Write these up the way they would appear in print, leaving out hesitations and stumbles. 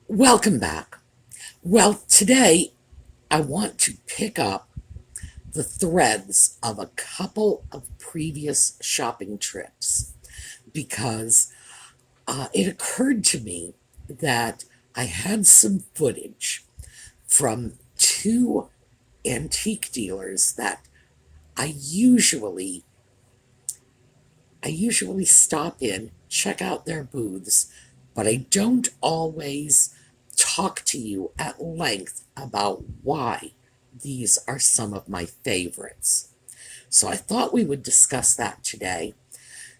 Welcome back. Well, today I want to pick up the threads of a couple of previous shopping trips because it occurred to me that I had some footage from two antique dealers that I usually I usually stop in, check out their booths, but I don't always talk to you at length about why these are some of my favorites. So I thought we would discuss that today.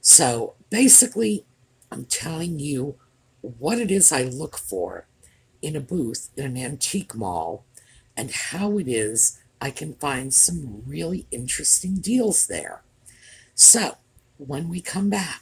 So basically, I'm telling you what it is I look for in a booth in an antique mall and how it is I can find some really interesting deals there. So, when we come back,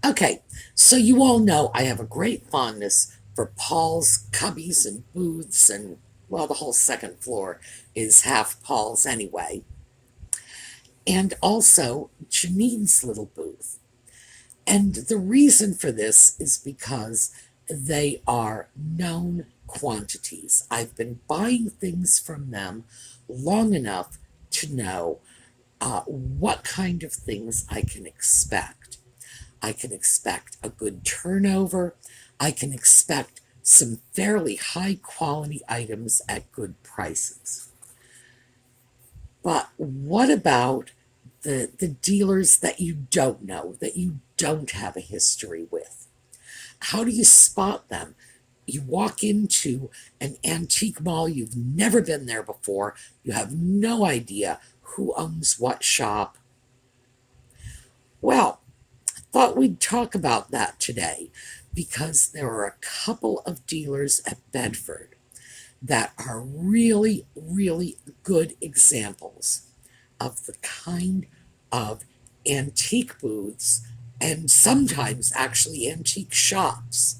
okay, so you all know I have a great fondness for Paul's cubbies and booths, and well, the whole second floor is half Paul's anyway. And also Janine's little booth. And the reason for this is because they are known quantities. I've been buying things from them long enough to know what kind of things I can expect. I can expect a good turnover. I can expect some fairly high quality items at good prices. But what about the dealers that you don't know, that you don't have a history with? How do you spot them? You walk into an antique mall, you've never been there before, you have no idea who owns what shop. Well, thought we'd talk about that today because there are a couple of dealers at Bedford that are really, really good examples of the kind of antique booths and sometimes actually antique shops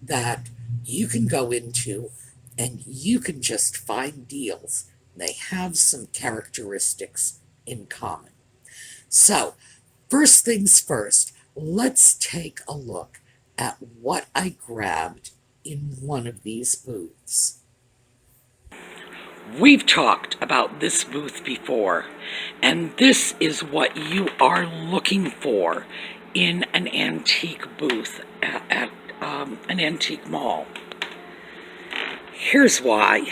that you can go into and you can just find deals. They have some characteristics in common. So, first things first, let's take a look at what I grabbed in one of these booths. We've talked about this booth before, and this is what you are looking for in an antique booth at an antique mall. Here's why.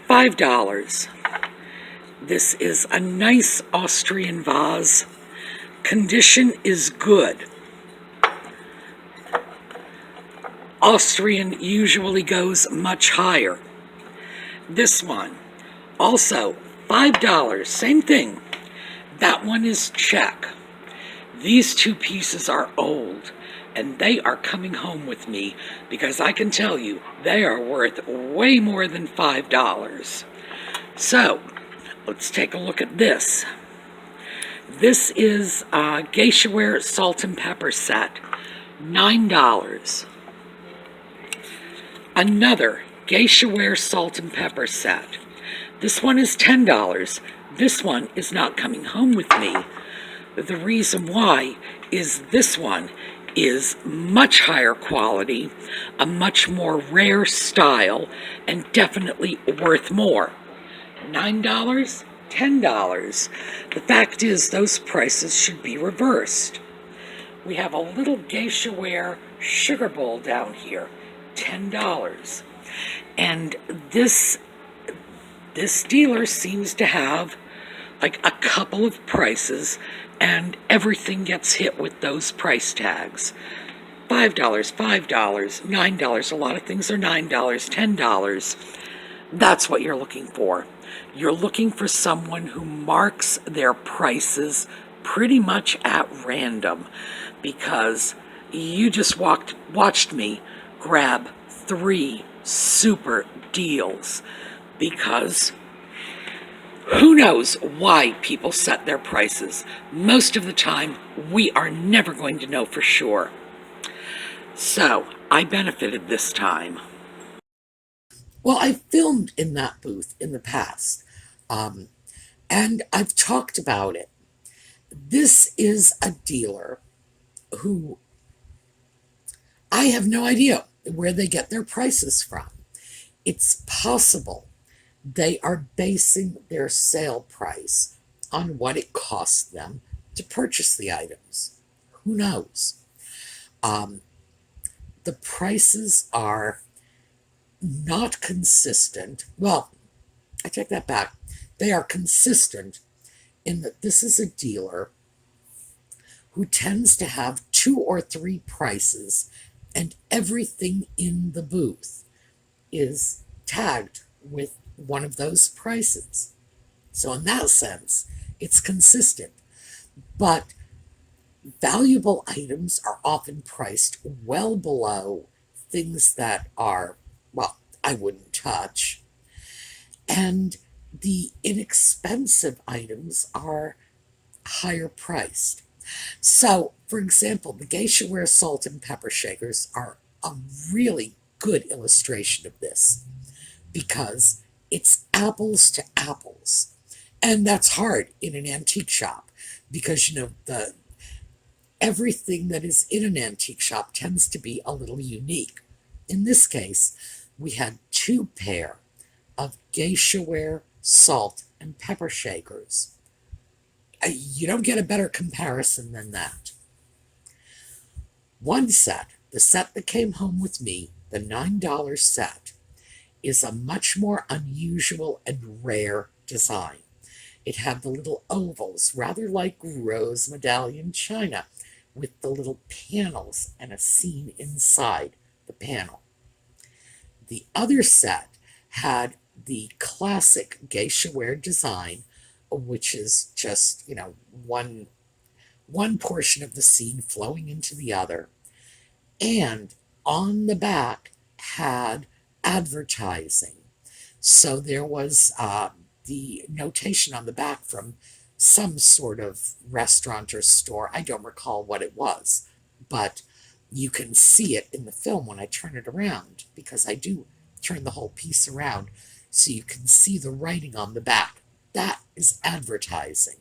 $5. This is a nice Austrian vase. Condition is good. Austrian usually goes much higher. This one, also $5, same thing. That one is Czech. These two pieces are old, and they are coming home with me because I can tell you they are worth way more than $5. So, let's take a look at this. This is a Geishaware salt and pepper set, $9. Another Geishaware salt and pepper set. This one is $10. This one is not coming home with me. The reason why is this one is much higher quality, a much more rare style, and definitely worth more. $9, $10. The fact is those prices should be reversed. We have a little Geishaware sugar bowl down here, $10. And this dealer seems to have like a couple of prices, and everything gets hit with those price tags. $5, $5, $9. A lot of things are $9, $10. That's what you're looking for. You're looking for someone who marks their prices pretty much at random, because you just watched me grab 3 super deals, because Who knows why people set their prices? Most of the time, we are never going to know for sure. So, I benefited this time. Well, I filmed in that booth in the past, um, and I've talked about it. This is a dealer who I have no idea where they get their prices from. It's possible they are basing their sale price on what it costs them to purchase the items. Who knows? Um, the prices are not consistent. Well, I take that back. They are consistent in that this is a dealer who tends to have two or three prices, and everything in the booth is tagged with one of those prices. So, in that sense, it's consistent. But valuable items are often priced well below things that are, well, I wouldn't touch. And the inexpensive items are higher priced. So, for example, the geisha ware salt and pepper shakers are a really good illustration of this because it's apples to apples. And that's hard in an antique shop because the everything that is in an antique shop tends to be a little unique. In this case, we had two pair of geisha ware salt and pepper shakers. You don't get a better comparison than that. One set, the set that came home with me, the $9 set, is a much more unusual and rare design. It had the little ovals, rather like rose medallion china, with the little panels and a scene inside the panel. The other set had the classic geisha ware design, which is just, one portion of the scene flowing into the other. And on the back had advertising. So there was the notation on the back from some sort of restaurant or store. I don't recall what it was, but you can see it in the film when I turn it around because I do turn the whole piece around so you can see the writing on the back. That is advertising.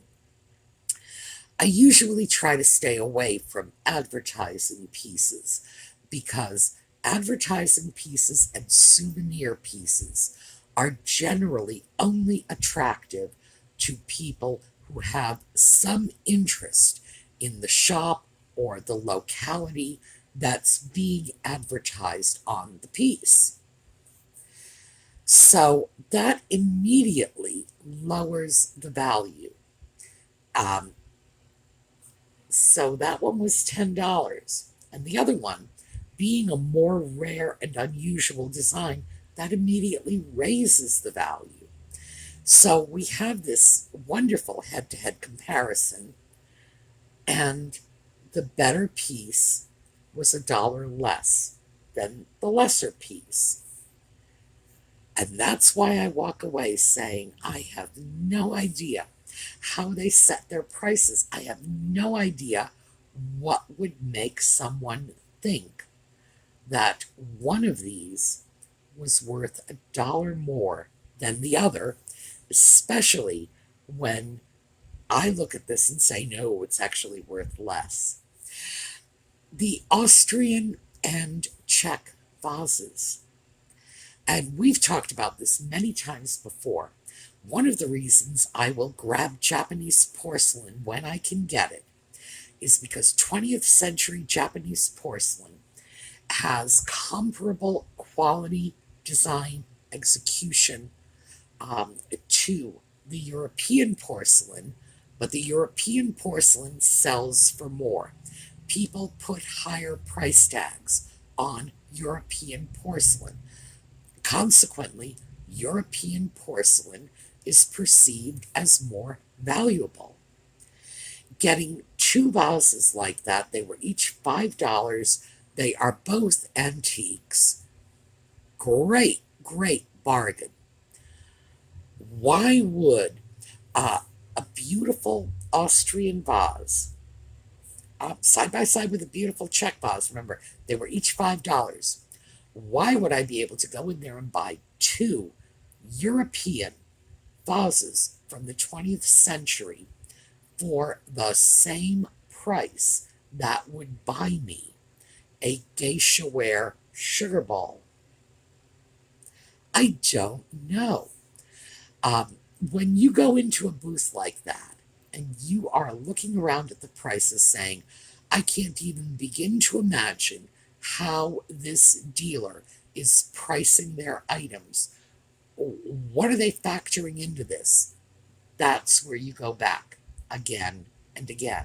I usually try to stay away from advertising pieces because advertising pieces and souvenir pieces are generally only attractive to people who have some interest in the shop or the locality that's being advertised on the piece. So that immediately lowers the value. Um, so that one was $10. And the other one, being a more rare and unusual design, that immediately raises the value. So we have this wonderful head to head comparison, and the better piece was $1 less than the lesser piece. And that's why I walk away saying, I have no idea how they set their prices. I have no idea what would make someone think that one of these was worth $1 more than the other, especially when I look at this and say, no, it's actually worth less. The Austrian and Czech vases. And we've talked about this many times before. One of the reasons I will grab Japanese porcelain when I can get it is because 20th century Japanese porcelain has comparable quality, design, execution to the European porcelain, but the European porcelain sells for more. People put higher price tags on European porcelain. Consequently, European porcelain is perceived as more valuable. Getting two vases like that, they were each $5. They are both antiques. Great, great bargain. Why would Uh, a beautiful Austrian vase, side by side with a beautiful Czech vase. Remember, they were each $5. Why would I be able to go in there and buy two European vases from the 20th century for the same price that would buy me a geisha-ware sugar ball? I don't know. When you go into a booth like that and you are looking around at the prices saying, I can't even begin to imagine how this dealer is pricing their items. What are they factoring into this? That's where you go back again and again.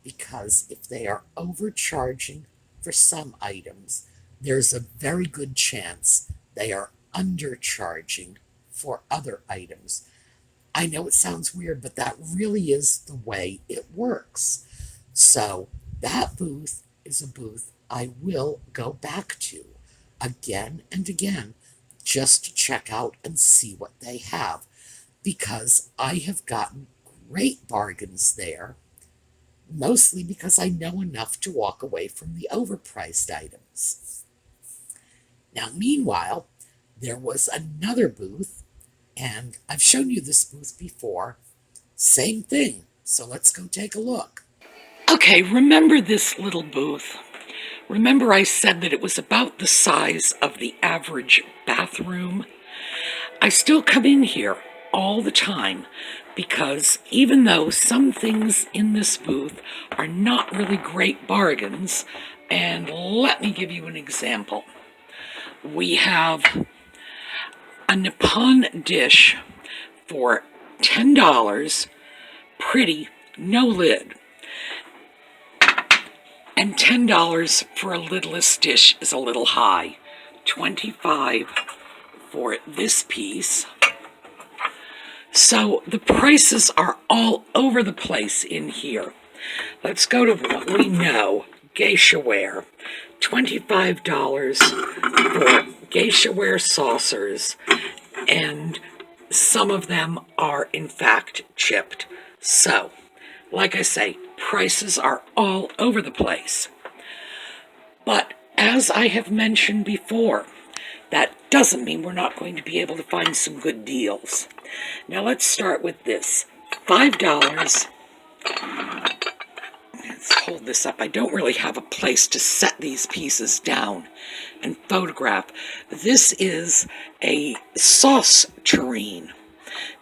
Because if they are overcharging for some items, there's a very good chance they are undercharging for other items. I know it sounds weird, but that really is the way it works. So that booth is a booth I will go back to again and again just to check out and see what they have, because I have gotten great bargains there, mostly because I know enough to walk away from the overpriced items. Now, meanwhile, there was another booth, and I've shown you this booth before. Same thing. So let's go take a look. Okay, remember this little booth? Remember I said that it was about the size of the average bathroom? I still come in here all the time because even though some things in this booth are not really great bargains, and let me give you an example. We have a Nippon dish for $10, pretty, no lid. And $10 for a lidless dish is a little high. $25 for this piece. So the prices are all over the place in here. Let's go to what we know. Geisha ware. $25 for geisha ware saucers, and some of them are in fact chipped. So, like I say, prices are all over the place. But as I have mentioned before, that doesn't mean we're not going to be able to find some good deals. Now let's start with this. $5. Let's hold this up. I don't really have a place to set these pieces down and photograph. This is a sauce tureen.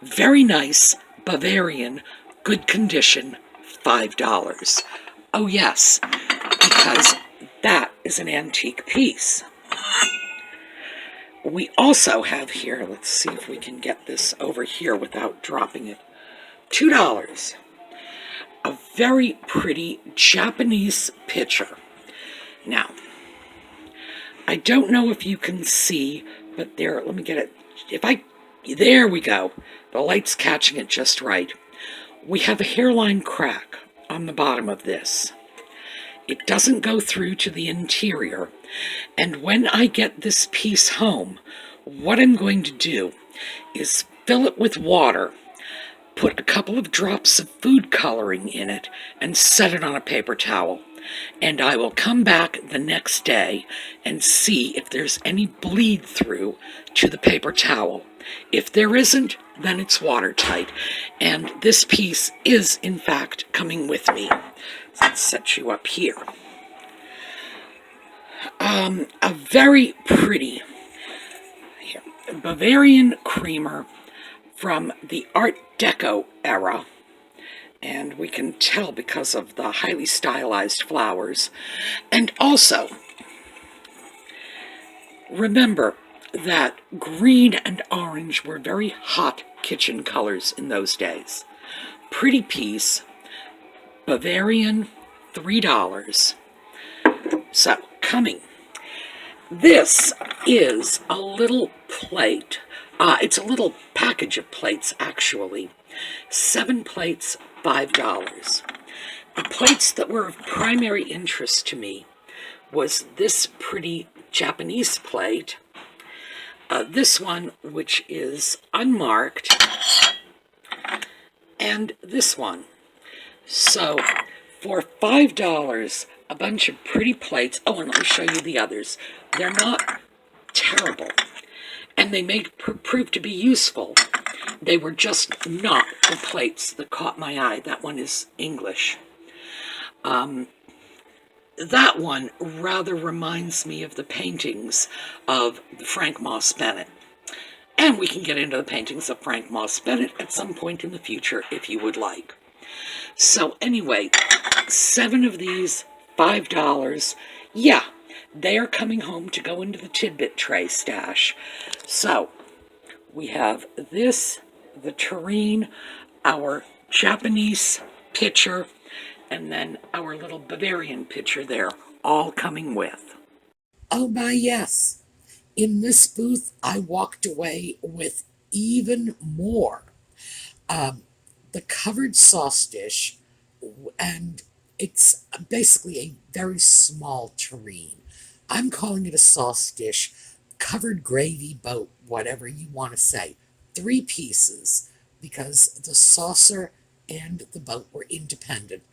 Very nice, Bavarian, good condition, $5. Oh yes, because that is an antique piece. We also have here, let's see if we can get this over here without dropping it, $2. A very pretty Japanese pitcher. Now, I don't know if you can see, but there, let me get it. There we go. The light's catching it just right. We have a hairline crack on the bottom of this. It doesn't go through to the interior. And when I get this piece home, what I'm going to do is fill it with water, put a couple of drops of food coloring in it, and set it on a paper towel. And I will come back the next day and see if there's any bleed through to the paper towel. If there isn't, then it's watertight. And this piece is, in fact, coming with me. Let's set you up here. A very pretty Bavarian creamer from the Art Deco era. And we can tell because of the highly stylized flowers. And also, remember that green and orange were very hot kitchen colors in those days. Pretty piece, Bavarian, $3. So, coming. This is a little plate. It's a little package of plates, actually. 7 plates, $5. The plates that were of primary interest to me was this pretty Japanese plate, this one, which is unmarked, and this one. So for $5, a bunch of pretty plates. Oh, and let me show you the others. They're not terrible, and they may prove to be useful. They were just not the plates that caught my eye. That one is English. That one rather reminds me of the paintings of Frank Moss Bennett. And we can get into the paintings of Frank Moss Bennett at some point in the future if you would like. So anyway, 7 of these, $5. Yeah, they are coming home to go into the tidbit tray stash. So we have this, the tureen, our Japanese pitcher, and then our little Bavarian pitcher there, all coming with. Oh my, yes. In this booth, I walked away with even more. The covered sauce dish, and it's basically a very small tureen. I'm calling it a sauce dish, covered gravy boat, whatever you want to say. 3 pieces, because the saucer and the boat were independent.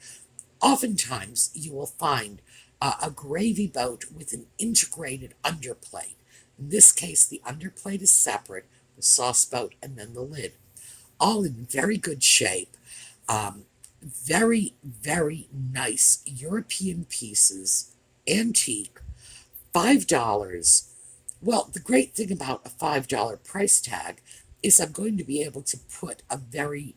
Oftentimes, you will find a gravy boat with an integrated underplate. In this case, the underplate is separate, the sauce boat, and then the lid. All in very good shape. Very, very nice European pieces, antique, $5. Well, the great thing about a $5 price tag is I'm going to be able to put a very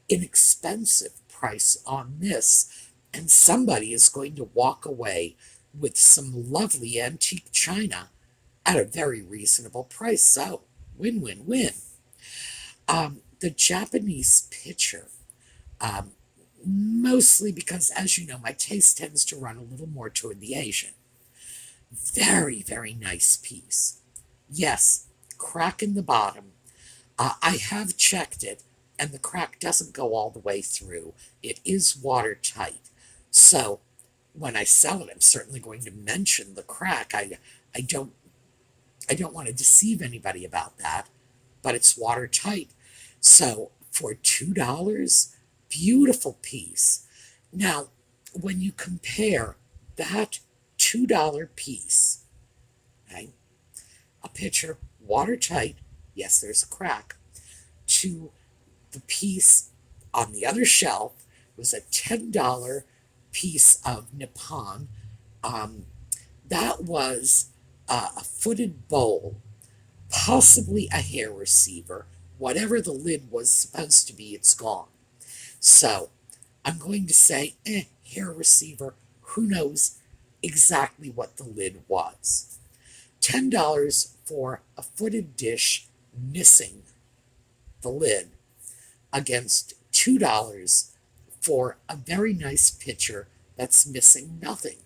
inexpensive price on this, and somebody is going to walk away with some lovely antique china at a very reasonable price. So, win, win, win. The Japanese pitcher, mostly because, as you know, my taste tends to run a little more toward the Asian. Very, very nice piece. Yes, crack in the bottom. I have checked it, and the crack doesn't go all the way through. It is watertight. So, when I sell it, I'm certainly going to mention the crack. I don't want to deceive anybody about that, but it's watertight. So for $2, beautiful piece. Now, when you compare that $2 piece, okay, a pitcher, watertight, yes, there's a crack, to the piece on the other shelf was a $10 piece of Nippon. That was a footed bowl, possibly a hair receiver. Whatever the lid was supposed to be, it's gone. So I'm going to say, hair receiver. Who knows exactly what the lid was? $10 for a footed dish missing the lid against $2 for a very nice pitcher that's missing nothing.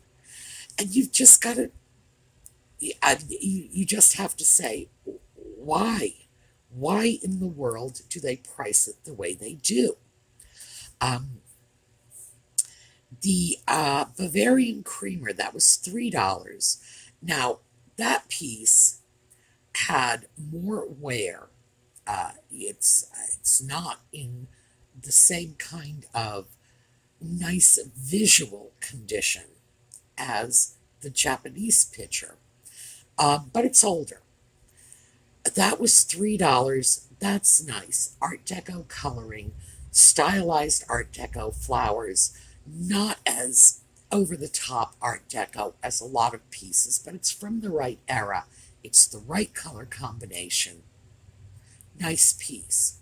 And you've just got to, you just have to say, why? Why in the world do they price it the way they do? The Bavarian creamer, that was $3. Now, that piece had more wear. It's not in the same kind of nice visual condition as the Japanese pitcher, but it's older. That was $3. That's nice. Art Deco coloring, stylized Art Deco flowers, not as over the top Art Deco as a lot of pieces, but it's from the right era. It's the right color combination. Nice piece.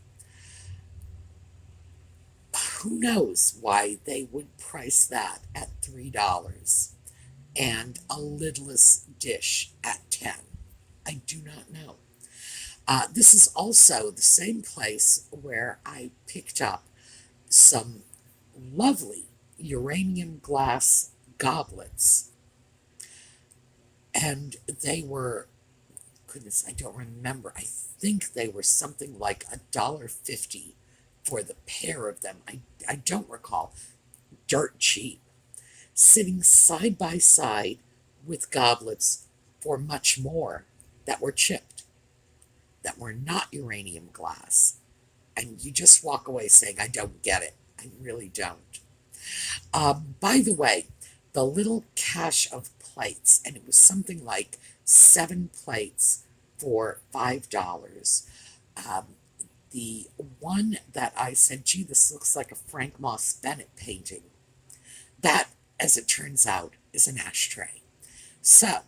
Who knows why they would price that at $3 and a lidless dish at $10? I do not know. This is also the same place where I picked up some lovely uranium glass goblets. And they were, goodness, I don't remember. I think they were something like $1.50 for the pair of them. I don't recall. Dirt cheap. Sitting side by side with goblets for much more that were chipped, that were not uranium glass. and you just walk away saying, I don't get it. I really don't. By the way, the little cache of plates, and it was something like 7 plates for $5. Um, the one that I said, gee, this looks like a Frank Moss Bennett painting, that, as it turns out, is an ashtray. So,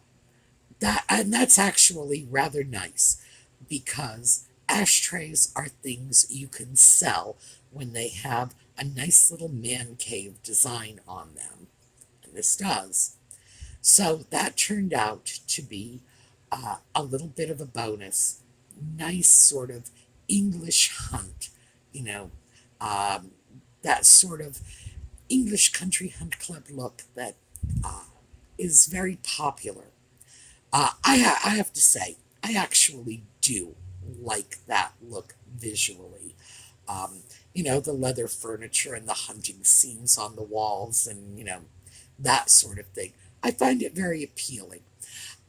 that's actually rather nice because ashtrays are things you can sell when they have a nice little man cave design on them. And this does. So that turned out to be a little bit of a bonus. Nice sort of English hunt, you know, um, that sort of English country hunt club look that uh, is very popular. I have to say, I actually do like that look visually. Um, the leather furniture and the hunting scenes on the walls and, that sort of thing. I find it very appealing.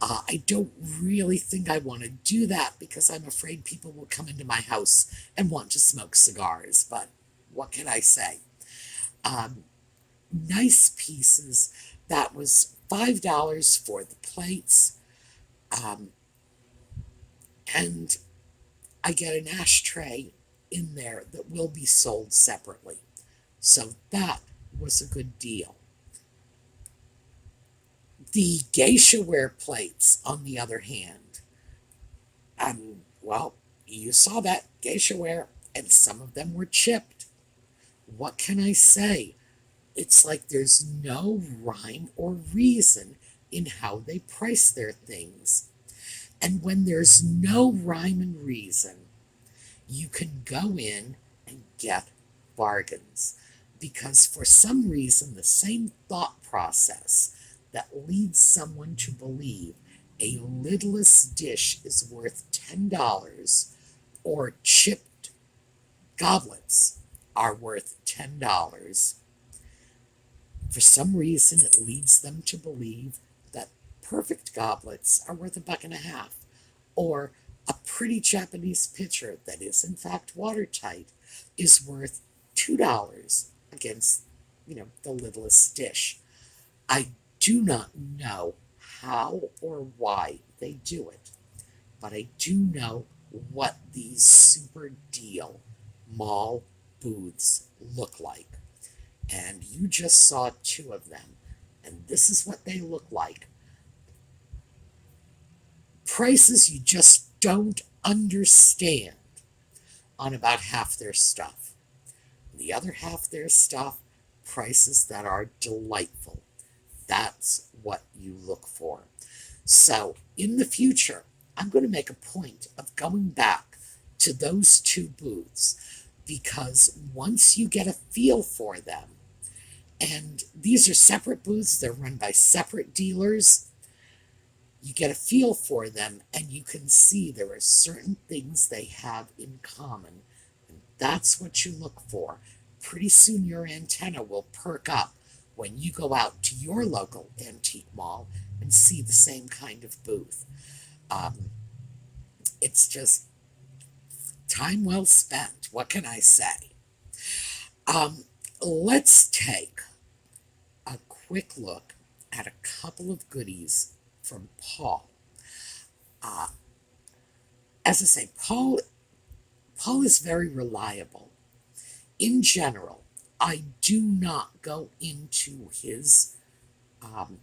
I don't really think I want to do that because I'm afraid people will come into my house and want to smoke cigars, but what can I say? Um, Nice pieces. That was $5 for the plates. Um, and I get an ashtray in there that will be sold separately. So that was a good deal. The geisha ware plates, on the other hand, well, you saw that geisha ware, and some of them were chipped. What can I say? It's like there's no rhyme or reason in how they price their things. And when there's no rhyme and reason, you can go in and get bargains. Because for some reason, the same thought process that leads someone to believe a lidless dish is worth $10 or chipped goblets are worth $10. For some reason, it leads them to believe that perfect goblets are worth $1.50, or a pretty Japanese pitcher that is in fact watertight is worth $2 against, the littlest dish. I do not know how or why they do it, but I do know what these super deal mall booths look like. And you just saw two of them, and this is what they look like. Prices you just don't understand on about half their stuff. The other half their stuff, prices that are delightful. That's what you look for. So, in the future, I'm going to make a point of going back to those two booths because once you get a feel for them, and these are separate booths, they're run by separate dealers, you get a feel for them and you can see there are certain things they have in common. And that's what you look for. Pretty soon your antenna will perk up when you go out to your local antique mall and see the same kind of booth. Um, it's just time well spent. What can I say? Let's take a quick look at a couple of goodies from Paul. Uh, as I say, Paul is very reliable. In general, I do not go into his um,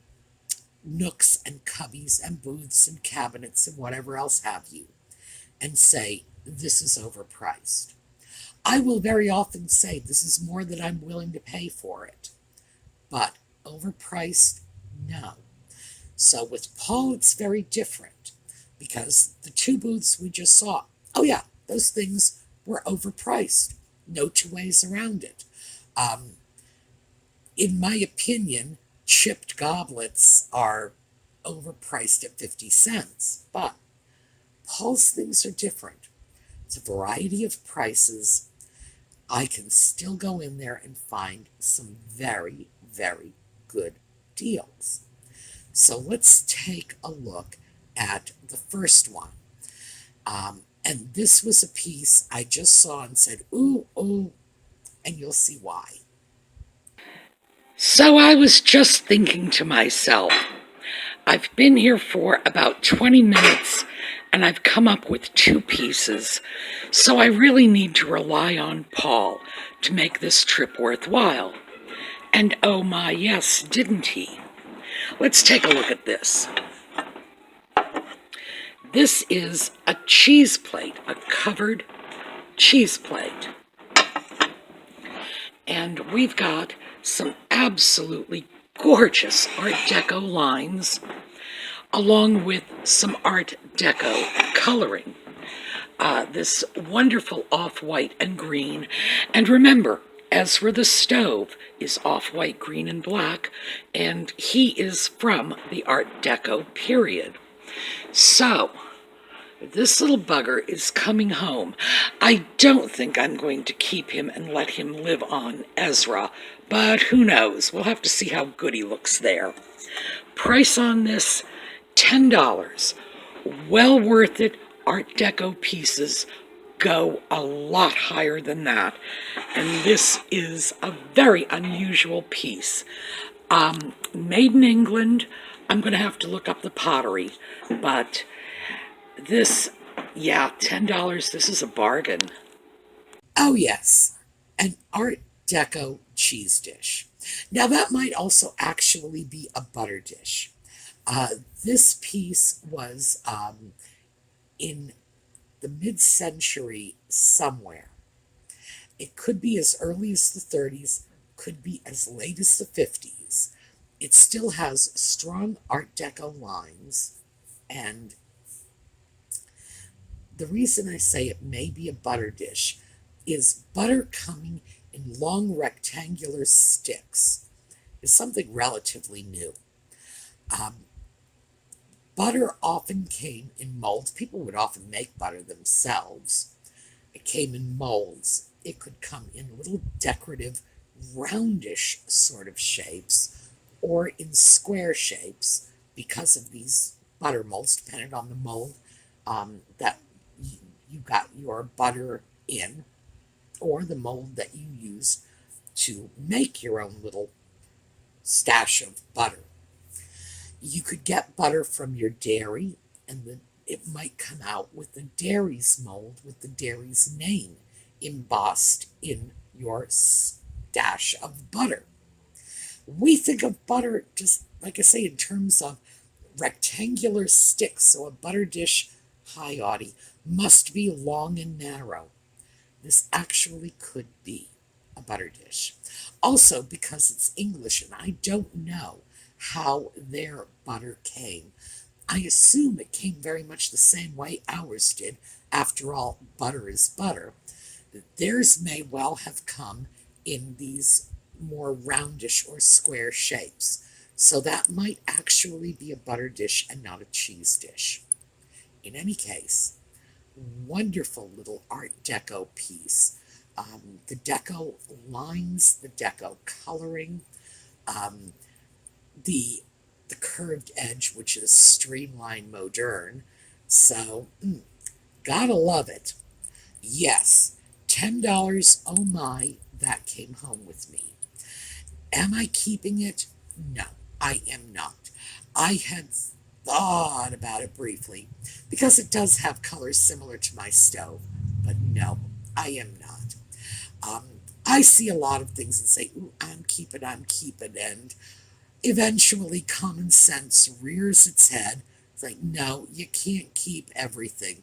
nooks and cubbies and booths and cabinets and whatever else have you and say, this is overpriced. I will very often say, this is more than I'm willing to pay for it. But overpriced, no. So with Paul, it's very different because the two booths we just saw, oh yeah, those things were overpriced. No two ways around it. Um, in my opinion, chipped goblets are overpriced at 50 cents, but Paul's things are different. It's a variety of prices. I can still go in there and find some very, very good deals. So let's take a look at the first one. And this was a piece I just saw and said, ooh, ooh, and you'll see why. So I was just thinking to myself, I've been here for about 20 minutes and I've come up with two pieces, so I really need to rely on Paul to make this trip worthwhile. And oh my, yes, didn't he? Let's take a look at this. This is a cheese plate, a covered cheese plate. And we've got some absolutely gorgeous Art Deco lines, along with some Art Deco coloring. This wonderful off-white and green. And remember, Ezra the stove is off-white, green, and black, and he is from the Art Deco period. So, this little bugger is coming home. I don't think I'm going to keep him and let him live on Ezra, but who knows? We'll have to see how good he looks there. Price on this, $10. Well worth it. Art Deco pieces go a lot higher than that. And this is a very unusual piece. Made in England. I'm going to have to look up the pottery, but this, yeah, $10. This is a bargain. Oh, yes, an Art Deco cheese dish. Now, that might also actually be a butter dish. This piece was in the mid-century somewhere. It could be as early as the 30s, could be as late as the 50s. It still has strong Art Deco lines, and the reason I say it may be a butter dish is butter coming in long rectangular sticks is something relatively new. Um, Butter often came in molds. People would often make butter themselves. It came in molds. It could come in little decorative, roundish sort of shapes or in square shapes because of these butter molds, depending on the mold that you got your butter in or the mold that you used to make your own little stash of butter. You could get butter from your dairy, and it might come out with the dairy's mold with the dairy's name embossed in your stash of butter. We think of butter just, like I say, in terms of rectangular sticks, so a butter dish, hi Audie, must be long and narrow. This actually could be a butter dish. Also, because it's English and I don't know how their butter came, I assume it came very much the same way ours did. After all, butter is butter. Theirs may well have come in these more roundish or square shapes. So that might actually be a butter dish and not a cheese dish. In any case, wonderful little Art Deco piece. The Deco lines, the Deco coloring, um, the the curved edge, which is streamlined modern. So, gotta love it. Yes, $10. Oh my, that came home with me. Am I keeping it? No, I am not. I had thought about it briefly because it does have colors similar to my stove, but no, I am not. Um, I see a lot of things and say, ooh, I'm keeping, and eventually common sense rears its head. It's like, no, you can't keep everything.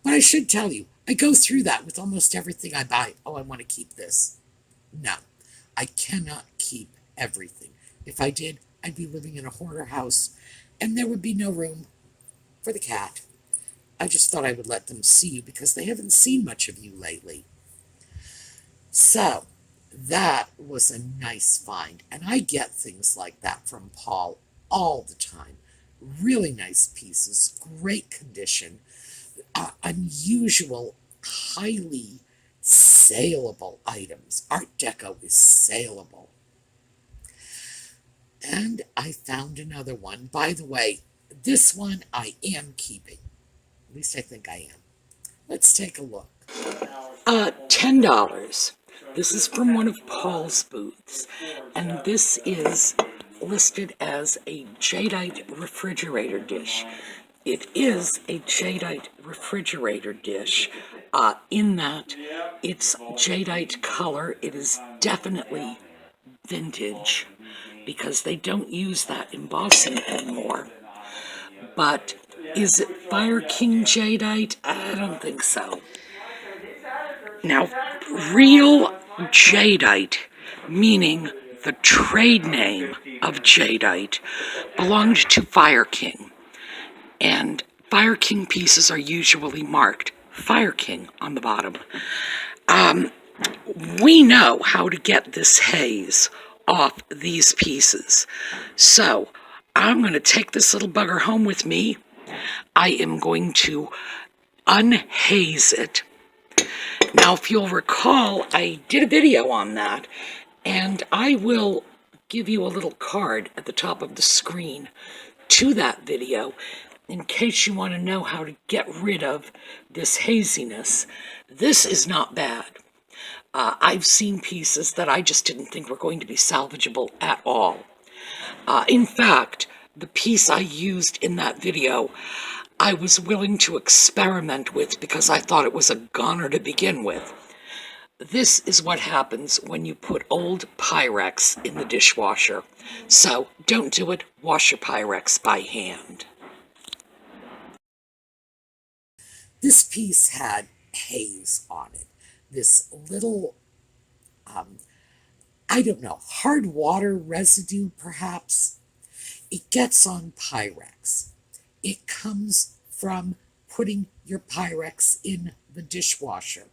But I should tell you, I go through that with almost everything I buy. Oh, I want to keep this. No, I cannot keep everything. If I did, I'd be living in a hoarder house and there would be no room for the cat. I just thought I would let them see you because they haven't seen much of you lately. So, that was a nice find. And I get things like that from Paul all the time. Really nice pieces, great condition, unusual, highly saleable items. Art Deco is saleable. And I found another one. By the way, this one I am keeping. At least I think I am. Let's take a look. $10. This is from one of Paul's booths, and this is listed as a jadeite refrigerator dish. It is a jadeite refrigerator dish in that it's jadeite color. It is definitely vintage because they don't use that embossing anymore. But is it Fire King jadeite? I don't think so. Now, real jadeite, meaning the trade name of jadeite, belonged to Fire King. And Fire King pieces are usually marked Fire King on the bottom. We know how to get this haze off these pieces. So I'm going to take this little bugger home with me. I am going to unhaze it. Now, if you'll recall, I did a video on that, and I will give you a little card at the top of the screen to that video in case you want to know how to get rid of this haziness. This is not bad. I've seen pieces that I just didn't think were going to be salvageable at all. In fact, the piece I used in that video, I was willing to experiment with because I thought it was a goner to begin with. This is what happens when you put old Pyrex in the dishwasher. So don't do it, wash your Pyrex by hand. This piece had haze on it. This little, I don't know, hard water residue perhaps. It gets on Pyrex. It comes from putting your Pyrex in the dishwasher.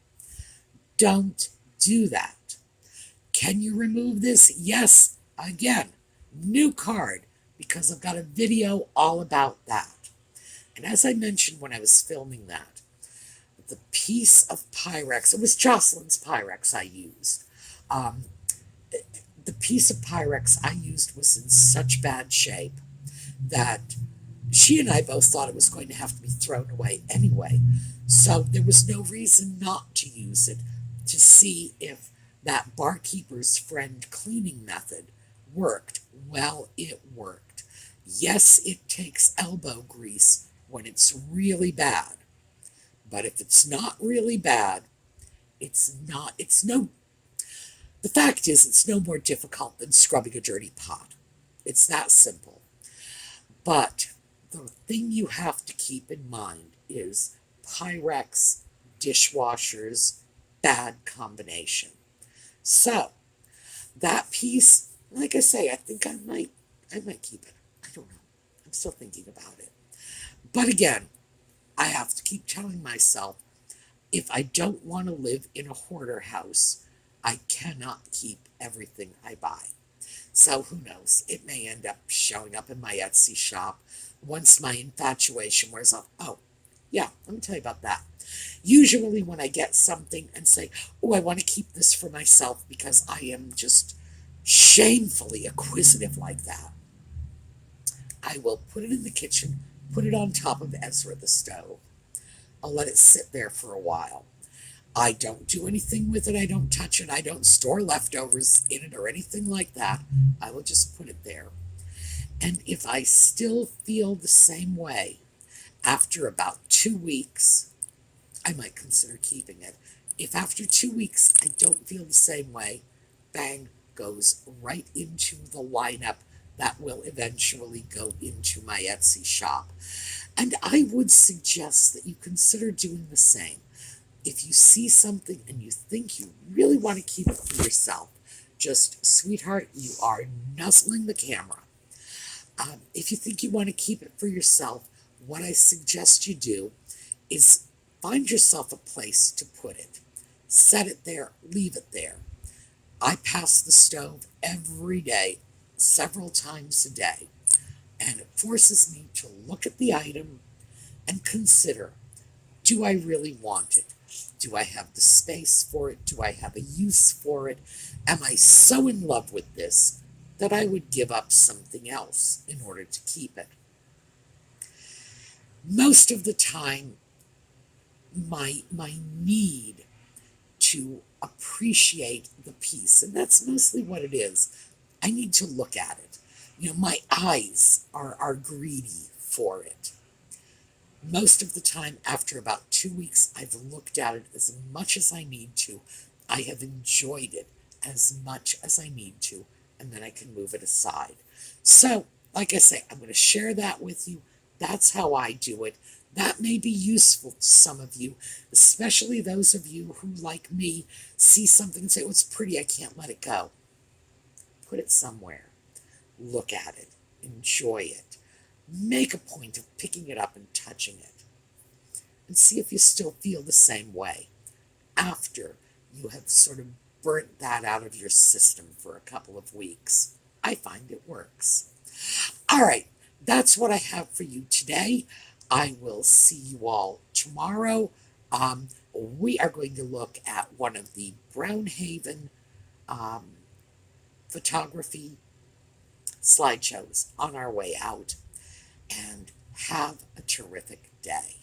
Don't do that. Can you remove this? Yes, again, new card, because I've got a video all about that. And as I mentioned when I was filming that, the piece of Pyrex, it was Jocelyn's Pyrex I used. The piece of Pyrex I used was in such bad shape that she and I both thought it was going to have to be thrown away anyway. So there was no reason not to use it to see if that barkeeper's friend cleaning method worked. Well, it worked. Yes, it takes elbow grease when it's really bad. But if it's not really bad, the fact is it's no more difficult than scrubbing a dirty pot. It's that simple. But the thing you have to keep in mind is Pyrex dishwashers, bad combination. So that piece, like I say, I think I might keep it. I don't know. I'm still thinking about it. But again, I have to keep telling myself, if I don't want to live in a hoarder house, I cannot keep everything I buy. So who knows? It may end up showing up in my Etsy shop once my infatuation wears off. Oh, yeah, let me tell you about that. Usually when I get something and say, oh, I want to keep this for myself because I am just shamefully acquisitive like that, I will put it in the kitchen, put it on top of Ezra the stove. I'll let it sit there for a while. I don't do anything with it. I don't touch it. I don't store leftovers in it or anything like that. I will just put it there. And if I still feel the same way after about 2 weeks, I might consider keeping it. If after 2 weeks I don't feel the same way, bang, goes right into the lineup that will eventually go into my Etsy shop. And I would suggest that you consider doing the same. If you see something and you think you really want to keep it for yourself, just, sweetheart, you are nuzzling the camera. If you think you want to keep it for yourself, what I suggest you do is find yourself a place to put it. Set it there, leave it there. I pass the stove every day, several times a day, and it forces me to look at the item and consider, do I really want it? Do I have the space for it? Do I have a use for it? Am I so in love with this that I would give up something else in order to keep it? Most of the time, my need to appreciate the piece, and that's mostly what it is. I need to look at it. My eyes are greedy for it. Most of the time, after about 2 weeks, I've looked at it as much as I need to. I have enjoyed it as much as I need to, and then I can move it aside. So, like I say, I'm going to share that with you. That's how I do it. That may be useful to some of you, especially those of you who, like me, see something and say, oh, it's pretty, I can't let it go. Put it somewhere. Look at it. Enjoy it. Make a point of picking it up and touching it. And see if you still feel the same way after you have sort of burnt that out of your system for a couple of weeks. I find it works. All right, that's what I have for you today. I will see you all tomorrow. We are going to look at one of the Brownhaven photography slideshows on our way out, and have a terrific day.